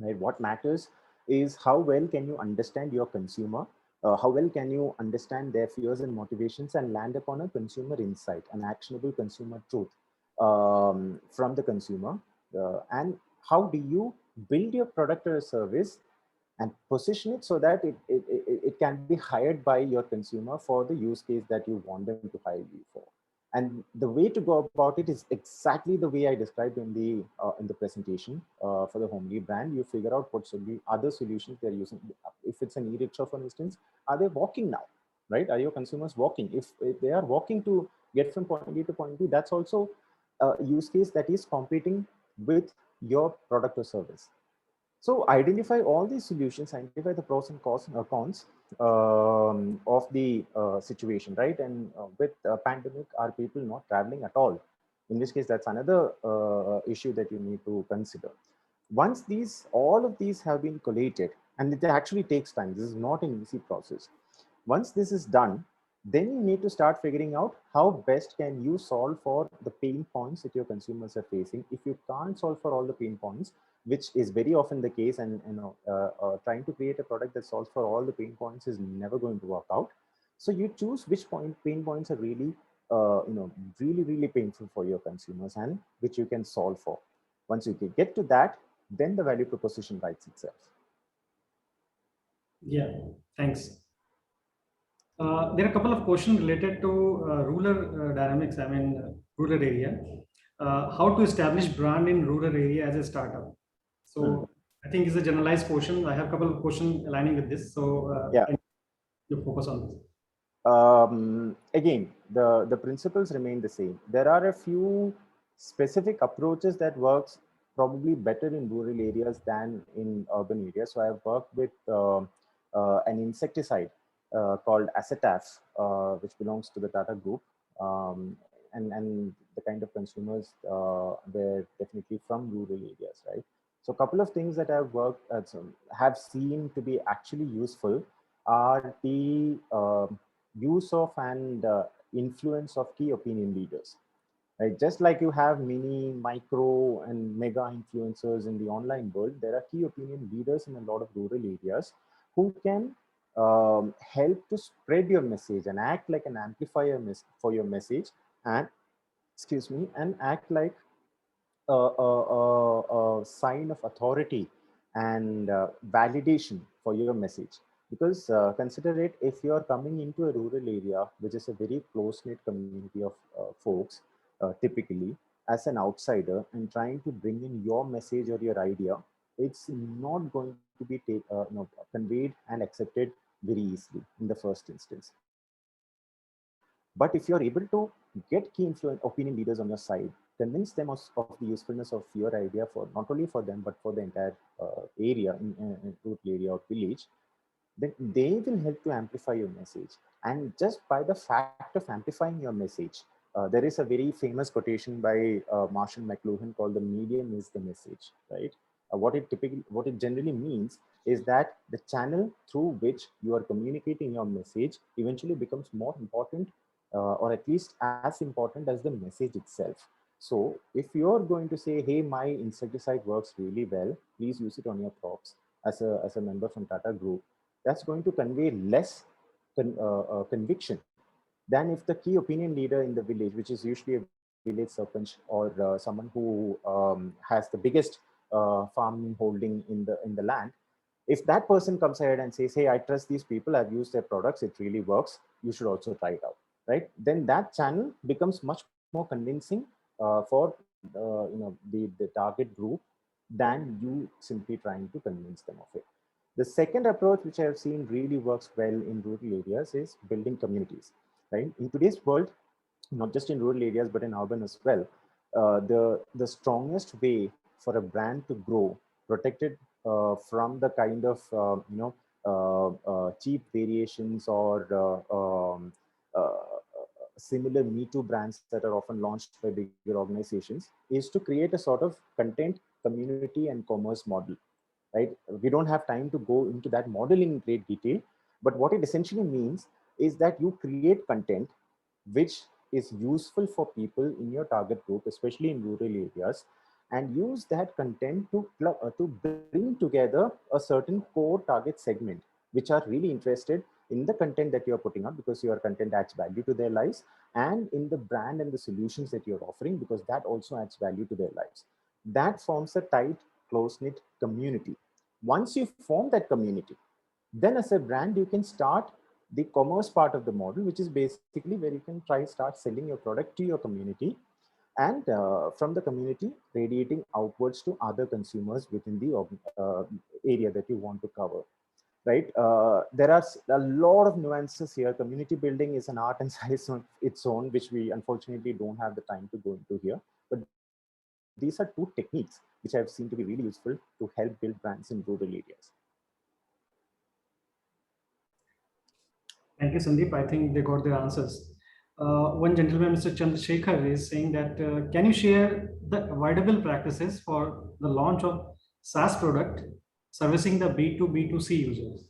Right? What matters is how well can you understand your consumer, how well can you understand their fears and motivations, and land upon a consumer insight, an actionable consumer truth from the consumer, and how do you build your product or service and position it so that it can be hired by your consumer for the use case that you want them to hire you for. And the way to go about it is exactly the way I described in the presentation for the Homely brand. You figure out what other solutions they're using. If it's an e-rickshaw, for instance, are they walking now, right? Are your consumers walking? If they are walking to get from point A to point B, that's also a use case that is competing with your product or service. So identify all these solutions, identify the pros and cons of the situation, right? And with pandemic, are people not traveling at all? In this case, that's another issue that you need to consider. Once all of these have been collated, And it actually takes time. This is not an easy process. Once this is done, then you need to start figuring out how best can you solve for the pain points that your consumers are facing. If you can't solve for all the pain points, which is very often the case, and trying to create a product that solves for all the pain points is never going to work out. So you choose which pain points are really really painful for your consumers and which you can solve for. Once you get to that, then the value proposition writes itself. Yeah, thanks. There are a couple of questions related to rural dynamics, rural area. How to establish brand in rural area as a startup. So I think it's a generalized question. I have a couple of questions aligning with this. So yeah, you focus on this. Again, the principles remain the same. There are a few specific approaches that works probably better in rural areas than in urban areas. So I've worked with an insecticide called Acetaf, which belongs to the Tata Group, and the kind of consumers they're definitely from rural areas, right? So a couple of things that I've worked have seen to be actually useful are the use of and influence of key opinion leaders. Right? Just like you have mini, micro, and mega influencers in the online world, there are key opinion leaders in a lot of rural areas who can help to spread your message and act like an amplifier for your message, and and act like a sign of authority and validation for your message. Because consider it, if you are coming into a rural area, which is a very close-knit community of folks, typically as an outsider, and trying to bring in your message or your idea, it's not going to be conveyed and accepted very easily in the first instance. But if you're able to get key opinion leaders on your side, convince them of the usefulness of your idea for not only for them, but for the entire area, in rural area or village, then they will help to amplify your message. And just by the fact of amplifying your message, there is a very famous quotation by Marshall McLuhan called "The medium is the message," right? What it generally means is that the channel through which you are communicating your message eventually becomes more important, or at least as important as the message itself. So if you're going to say, hey, my insecticide works really well, please use it on your crops as a member from Tata Group, that's going to convey less conviction than if the key opinion leader in the village, which is usually a village sarpanch or someone who has the biggest farming holding in the land, if that person comes ahead and says, hey, I trust these people, I've used their products, it really works, you should also try it out, right? Then that channel becomes much more convincing for the target group than you simply trying to convince them of it. The second approach, which I have seen really works well in rural areas, is building communities, right? In today's world, not just in rural areas, but in urban as well, the strongest way for a brand to grow, protected from the kind of cheap variations or similar Me Too brands that are often launched by bigger organizations, is to create a sort of content, community, and commerce model, right? We don't have time to go into that model in great detail, but what it essentially means is that you create content which is useful for people in your target group, especially in rural areas, and use that content to bring together a certain core target segment, which are really interested in the content that you're putting out, because your content adds value to their lives, and in the brand and the solutions that you're offering, because that also adds value to their lives. That forms a tight, close-knit community. Once you form that community, then as a brand, you can start the commerce part of the model, which is basically where you can start selling your product to your community, and from the community radiating outwards to other consumers within the area that you want to cover, right? There are a lot of nuances here. Community building is an art and science on its own, which we unfortunately don't have the time to go into here. But these are two techniques which I've seen to be really useful to help build brands in rural areas. Thank you, Sandeep. I think they got their answers. One gentleman, Mr. Chandrasekhar, is saying that, can you share the avoidable practices for the launch of SaaS product servicing the B2B2C users?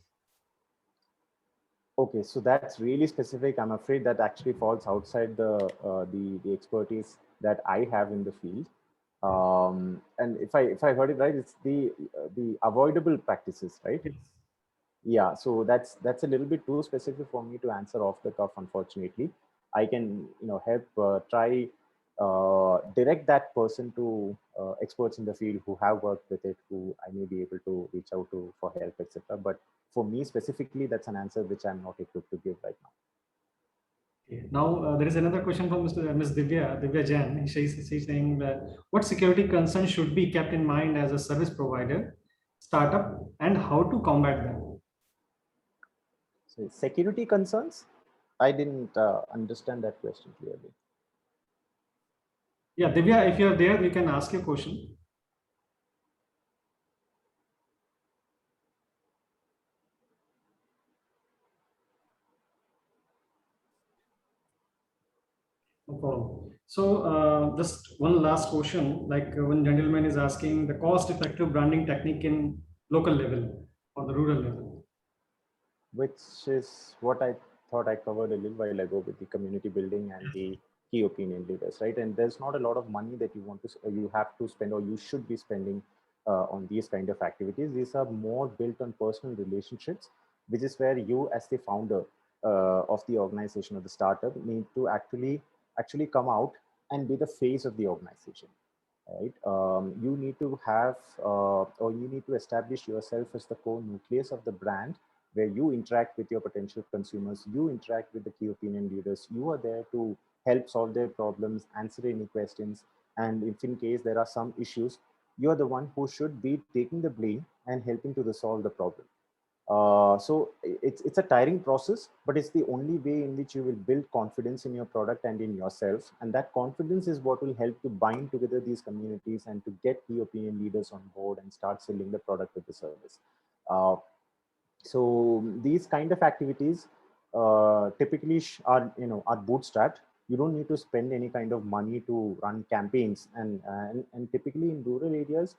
Okay, so that's really specific. I'm afraid that actually falls outside the expertise that I have in the field. And if I heard it right, it's the avoidable practices, right? Yes. Yeah. So that's a little bit too specific for me to answer off the cuff, unfortunately. I can help try direct that person to experts in the field who have worked with it, who I may be able to reach out to for help, etc. But for me specifically, that's an answer which I'm not equipped to give right now. Okay. Now there is another question from Ms. Divya Jain. She's saying that what security concerns should be kept in mind as a service provider, startup, and how to combat them? So security concerns? I didn't understand that question clearly. Yeah, Divya, if you're there, you can ask your question. No problem. So just one last question, like one gentleman is asking the cost-effective branding technique in local level or the rural level. Which is what I thought I covered a little while ago with the community building and the key opinion leaders, right? And there's not a lot of money that you have to spend or you should be spending on these kind of activities. These are more built on personal relationships, which is where you as the founder of the organization or the startup need to actually come out and be the face of the organization, right? You need to have or you need to establish yourself as the core nucleus of the brand, where you interact with your potential consumers, you interact with the key opinion leaders, you are there to help solve their problems, answer any questions, and if in case there are some issues, you are the one who should be taking the blame and helping to resolve the problem. So it's a tiring process, but it's the only way in which you will build confidence in your product and in yourself. And that confidence is what will help to bind together these communities and to get key opinion leaders on board and start selling the product or the service. So these kind of activities typically are bootstrapped. You don't need to spend any kind of money to run campaigns, and typically in rural areas,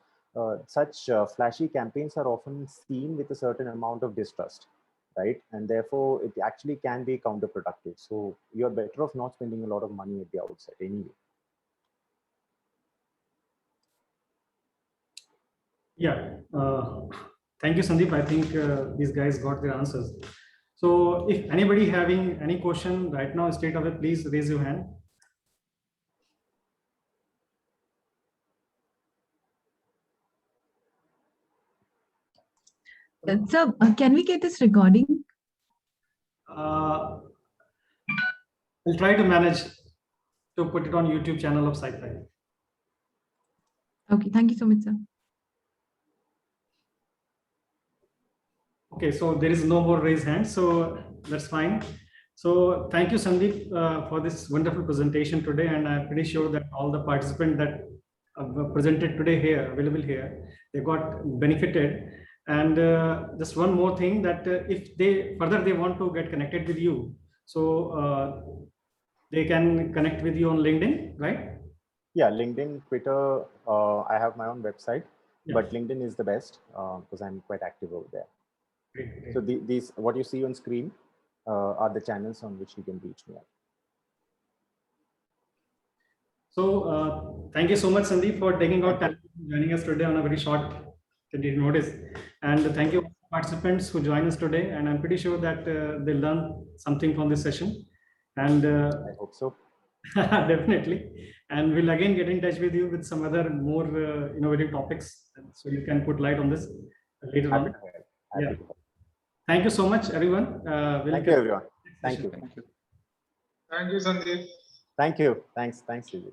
such flashy campaigns are often seen with a certain amount of distrust, right? And therefore, it actually can be counterproductive. So you're better off not spending a lot of money at the outset anyway. Yeah. Thank you, Sandeep. I think these guys got their answers. So if anybody having any question right now, straight away, please raise your hand. Sir, can we get this recording? I'll try to manage to put it on YouTube channel of SCIFI. Okay, thank you so much, sir. Okay, so there is no more raised hands, so that's fine. So thank you, Sandeep, for this wonderful presentation today, and I'm pretty sure that all the participants that presented today here, available here, they got benefited. And just one more thing, that if they want to get connected with you, so they can connect with you on LinkedIn, right? Yeah, LinkedIn, Twitter. I have my own website, Yeah. but LinkedIn is the best because I'm quite active over there. Great. So these what you see on screen are the channels on which you can reach me at. So thank you so much, Sandeep, for taking out time joining us today on a very short notice. And thank you participants who joined us today. And I'm pretty sure that they learned something from this session. And I hope so. Definitely. And we'll again get in touch with you with some other more innovative topics, so you can put light on this later Happy on. to help. Happy to help. Thank you so much, everyone. Thank you, everyone. Thank you. Thank you, Sandeep. Thank you. Thanks, Sujit.